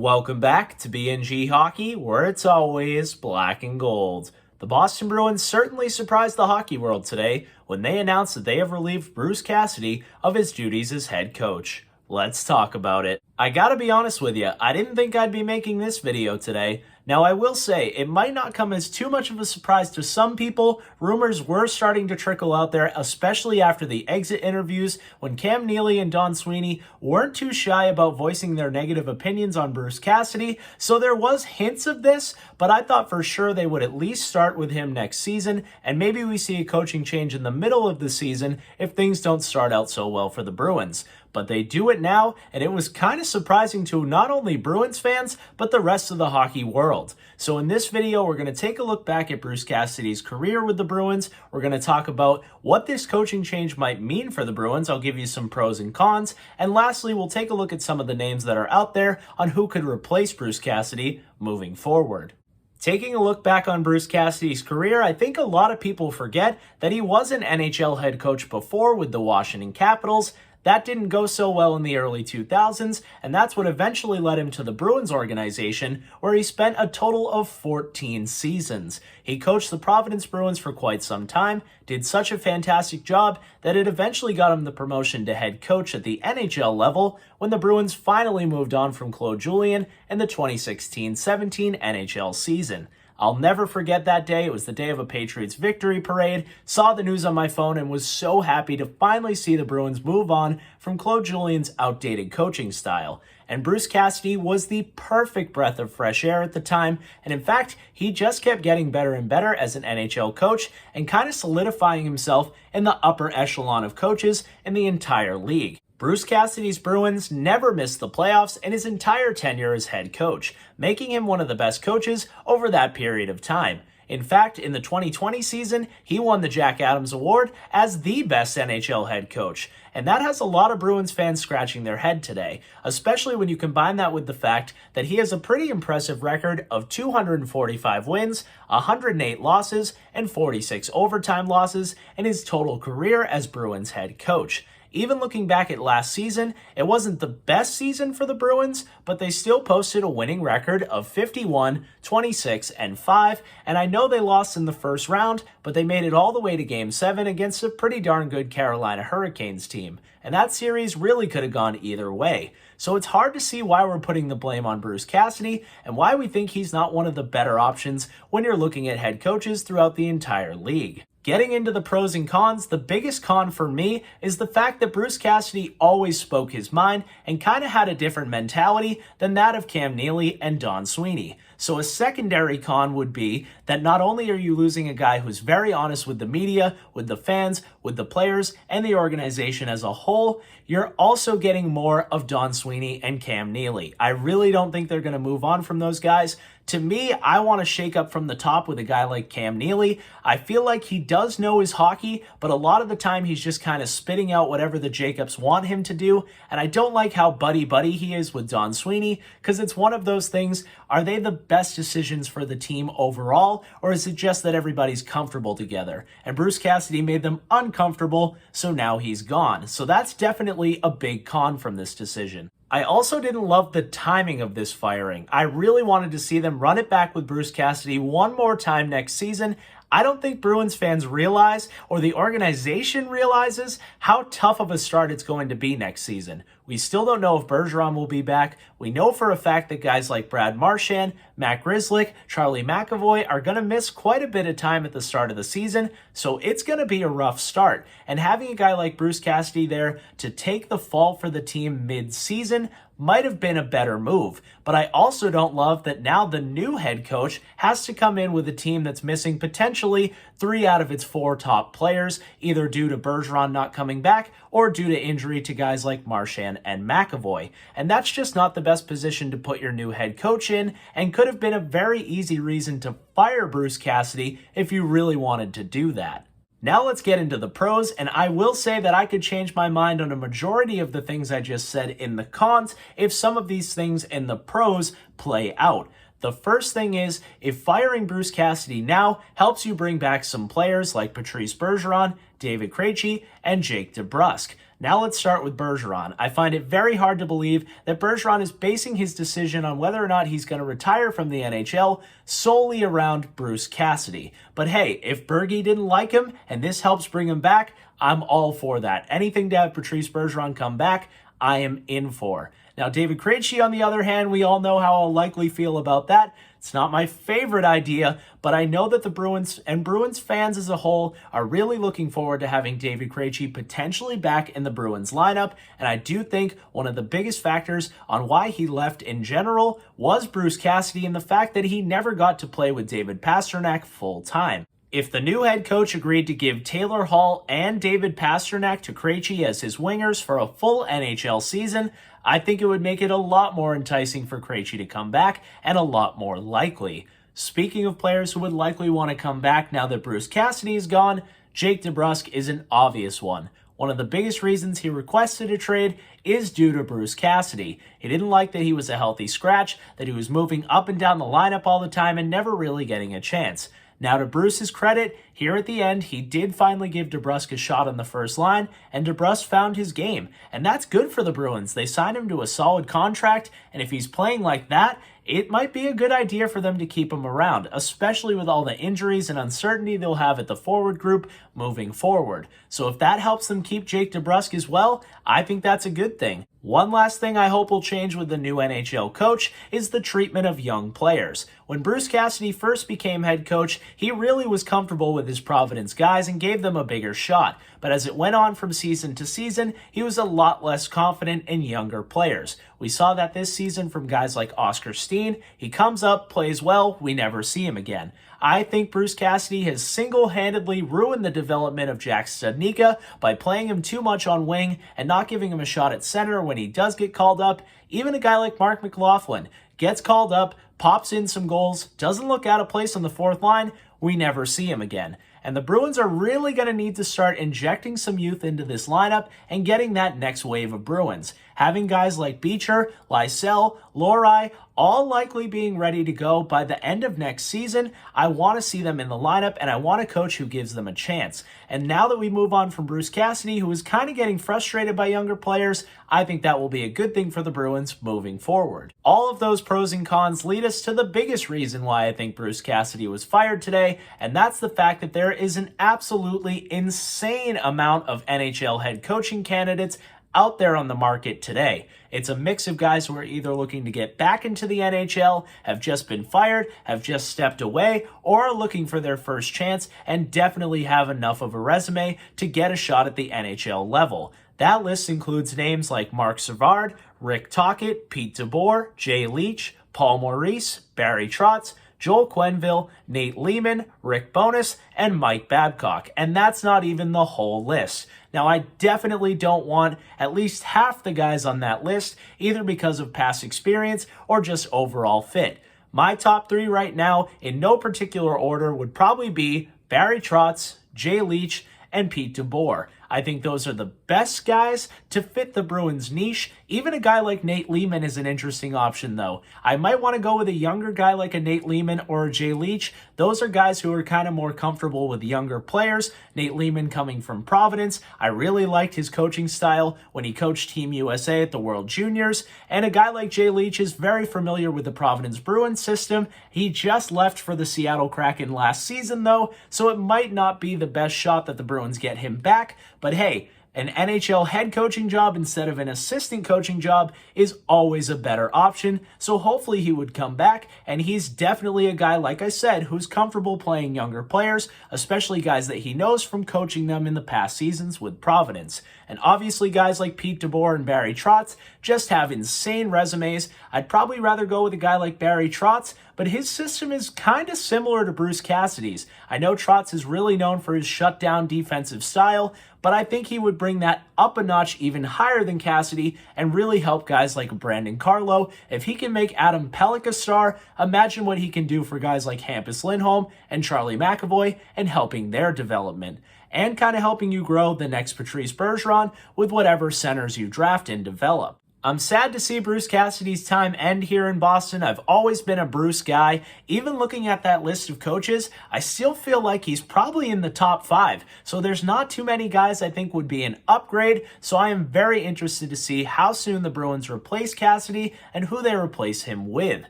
Welcome back to BNG Hockey, where it's always black and gold. The Boston Bruins certainly surprised the hockey world today when they announced that they have relieved Bruce Cassidy of his duties as head coach. Let's talk about it. I gotta be honest with you, I didn't think I'd be making this video today. Now I will say, it might not come as too much of a surprise to some people. Rumors were starting to trickle out there, especially after the exit interviews when Cam Neely and Don Sweeney weren't too shy about voicing their negative opinions on Bruce Cassidy. So there was hints of this, but I thought for sure they would at least start with him next season, and maybe we see a coaching change in the middle of the season if things don't start out so well for the Bruins. But they do it now, and it was kind of surprising to not only Bruins fans, but the rest of the hockey world. So in this video, we're going to take a look back at Bruce Cassidy's career with the Bruins. We're going to talk about what this coaching change might mean for the Bruins. I'll give you some pros and cons. And lastly, we'll take a look at some of the names that are out there on who could replace Bruce Cassidy moving forward. Taking a look back on Bruce Cassidy's career, I think a lot of people forget that he was an NHL head coach before with the Washington Capitals. That didn't go so well in the early 2000s, and that's what eventually led him to the Bruins organization, where he spent a total of 14 seasons. He coached the Providence Bruins for quite some time, did such a fantastic job that it eventually got him the promotion to head coach at the NHL level when the Bruins finally moved on from Claude Julien in the 2016-17 NHL season. I'll never forget that day. It was the day of a Patriots victory parade. Saw the news on my phone and was so happy to finally see the Bruins move on from Claude Julien's outdated coaching style. And Bruce Cassidy was the perfect breath of fresh air at the time. And in fact, he just kept getting better and better as an NHL coach and kind of solidifying himself in the upper echelon of coaches in the entire league. Bruce Cassidy's Bruins never missed the playoffs in his entire tenure as head coach, making him one of the best coaches over that period of time. In fact, in the 2020 season, he won the Jack Adams Award as the best NHL head coach. And that has a lot of Bruins fans scratching their head today, especially when you combine that with the fact that he has a pretty impressive record of 245 wins, 108 losses, and 46 overtime losses in his total career as Bruins head coach. Even looking back at last season, it wasn't the best season for the Bruins, but they still posted a winning record of 51, 26, and 5, and I know they lost in the first round, but they made it all the way to Game 7 against a pretty darn good Carolina Hurricanes team, and that series really could have gone either way. So it's hard to see why we're putting the blame on Bruce Cassidy and why we think he's not one of the better options when you're looking at head coaches throughout the entire league. Getting into the pros and cons, the biggest con for me is the fact that Bruce Cassidy always spoke his mind and kind of had a different mentality than that of Cam Neely and Don Sweeney. So a secondary con would be that not only are you losing a guy who's very honest with the media, with the fans, with the players, and the organization as a whole, you're also getting more of Don Sweeney and Cam Neely. I really don't think they're going to move on from those guys. To me, I want to shake up from the top with a guy like Cam Neely. I feel like he does know his hockey, but a lot of the time he's just kind of spitting out whatever the Jacobs want him to do. And I don't like how buddy-buddy he is with Don Sweeney, because it's one of those things, are they the best decisions for the team overall, or is it just that everybody's comfortable together? And Bruce Cassidy made them uncomfortable, so now he's gone. So that's definitely a big con from this decision. I also didn't love the timing of this firing. I really wanted to see them run it back with Bruce Cassidy one more time next season. I don't think Bruins fans realize, or the organization realizes, how tough of a start it's going to be next season. We still don't know if Bergeron will be back. We know for a fact that guys like Brad Marchand, Matt Grzelcyk, Charlie McAvoy are going to miss quite a bit of time at the start of the season, so it's going to be a rough start. And having a guy like Bruce Cassidy there to take the fall for the team mid-season might have been a better move. But I also don't love that now the new head coach has to come in with a team that's missing potentially 3 out of its 4 top players, either due to Bergeron not coming back or due to injury to guys like Marchand and McAvoy. And that's just not the best position to put your new head coach in, and could have been a very easy reason to fire Bruce Cassidy if you really wanted to do that. Now let's get into the pros, and I will say that I could change my mind on a majority of the things I just said in the cons if some of these things in the pros play out. The first thing is, if firing Bruce Cassidy now helps you bring back some players like Patrice Bergeron, David Krejci, and Jake DeBrusk. Now let's start with Bergeron. I find it very hard to believe that Bergeron is basing his decision on whether or not he's going to retire from the NHL solely around Bruce Cassidy. But hey, if Bergie didn't like him and this helps bring him back, I'm all for that. Anything to have Patrice Bergeron come back, I am in for. Now, David Krejci, on the other hand, we all know how I'll likely feel about that. It's not my favorite idea, but I know that the Bruins and Bruins fans as a whole are really looking forward to having David Krejci potentially back in the Bruins lineup, and I do think one of the biggest factors on why he left in general was Bruce Cassidy and the fact that he never got to play with David Pastrnak full time. If the new head coach agreed to give Taylor Hall and David Pastrnak to Krejci as his wingers for a full NHL season, I think it would make it a lot more enticing for Krejci to come back and a lot more likely. Speaking of players who would likely want to come back now that Bruce Cassidy is gone, Jake DeBrusk is an obvious one. One of the biggest reasons he requested a trade is due to Bruce Cassidy. He didn't like that he was a healthy scratch, that he was moving up and down the lineup all the time and never really getting a chance. Now, to Bruce's credit, here at the end, he did finally give DeBrusk a shot on the first line, and DeBrusk found his game. And that's good for the Bruins. They signed him to a solid contract, and if he's playing like that, it might be a good idea for them to keep him around, especially with all the injuries and uncertainty they'll have at the forward group moving forward. So if that helps them keep Jake DeBrusk as well, I think that's a good thing. One last thing I hope will change with the new NHL coach is the treatment of young players. When Bruce Cassidy first became head coach, he really was comfortable with his Providence guys and gave them a bigger shot. But as it went on from season to season, he was a lot less confident in younger players. We saw that this season from guys like Oskar Steen. He comes up, plays well, we never see him again. I think Bruce Cassidy has single-handedly ruined the development of Jack Studnicka by playing him too much on wing and not giving him a shot at center when he does get called up. Even a guy like Mark McLaughlin gets called up, pops in some goals, doesn't look out of place on the fourth line, we never see him again. And the Bruins are really going to need to start injecting some youth into this lineup and getting that next wave of Bruins. Having guys like Beecher, Lysell, Lohrei, all likely being ready to go by the end of next season, I want to see them in the lineup, and I want a coach who gives them a chance. And now that we move on from Bruce Cassidy, who is kind of getting frustrated by younger players, I think that will be a good thing for the Bruins moving forward. All of those pros and cons lead us to the biggest reason why I think Bruce Cassidy was fired today, and that's the fact that there is an absolutely insane amount of NHL head coaching candidates out there on the market today. It's a mix of guys who are either looking to get back into the NHL, have just been fired, have just stepped away, or are looking for their first chance and definitely have enough of a resume to get a shot at the NHL level. That list includes names like Marc Savard, Rick Tocchet, Pete DeBoer, Jay Leach, Paul Maurice, Barry Trotz, Joel Quenneville, Nate Lehman, Rick Bowness, and Mike Babcock. And that's not even the whole list. Now, I definitely don't want at least half the guys on that list, either because of past experience or just overall fit. My top three right now, in no particular order, would probably be Barry Trotz, Jay Leach, and Pete DeBoer. I think those are the best guys to fit the Bruins niche. Even a guy like Nate Lehman is an interesting option, though. I might want to go with a younger guy like a Nate Lehman or a Jay Leach. Those are guys who are kind of more comfortable with younger players. Nate Lehman coming from Providence. I really liked his coaching style when he coached Team USA at the World Juniors. And a guy like Jay Leach is very familiar with the Providence Bruins system. He just left for the Seattle Kraken last season, though, so it might not be the best shot that the Bruins get him back. But hey, an NHL head coaching job instead of an assistant coaching job is always a better option, so hopefully he would come back, and he's definitely a guy, like I said, who's comfortable playing younger players, especially guys that he knows from coaching them in the past seasons with Providence. And obviously guys like Pete DeBoer and Barry Trotz just have insane resumes. I'd probably rather go with a guy like Barry Trotz, but his system is kind of similar to Bruce Cassidy's. I know Trotz is really known for his shutdown defensive style, but I think he would bring that up a notch even higher than Cassidy and really help guys like Brandon Carlo. If he can make Adam Pelech a star, imagine what he can do for guys like Hampus Lindholm and Charlie McAvoy and helping their development. And kind of helping you grow the next Patrice Bergeron with whatever centers you draft and develop. I'm sad to see Bruce Cassidy's time end here in Boston. I've always been a Bruce guy. Even looking at that list of coaches, I still feel like he's probably in the top 5. So there's not too many guys I think would be an upgrade. So I am very interested to see how soon the Bruins replace Cassidy and who they replace him with.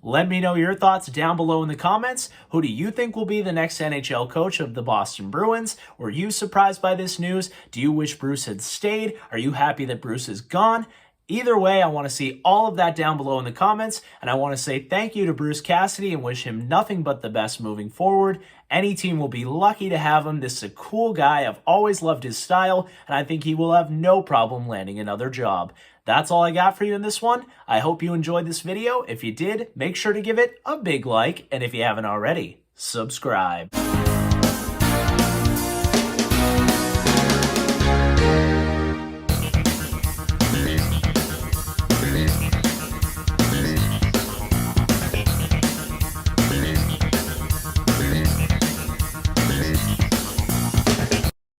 Let me know your thoughts down below in the comments. Who do you think will be the next NHL coach of the Boston Bruins? Were you surprised by this news? Do you wish Bruce had stayed? Are you happy that Bruce is gone? Either way, I want to see all of that down below in the comments, and I want to say thank you to Bruce Cassidy and wish him nothing but the best moving forward. Any team will be lucky to have him. This is a cool guy. I've always loved his style, and I think he will have no problem landing another job. That's all I got for you in this one. I hope you enjoyed this video. If you did, make sure to give it a big like, and if you haven't already, subscribe.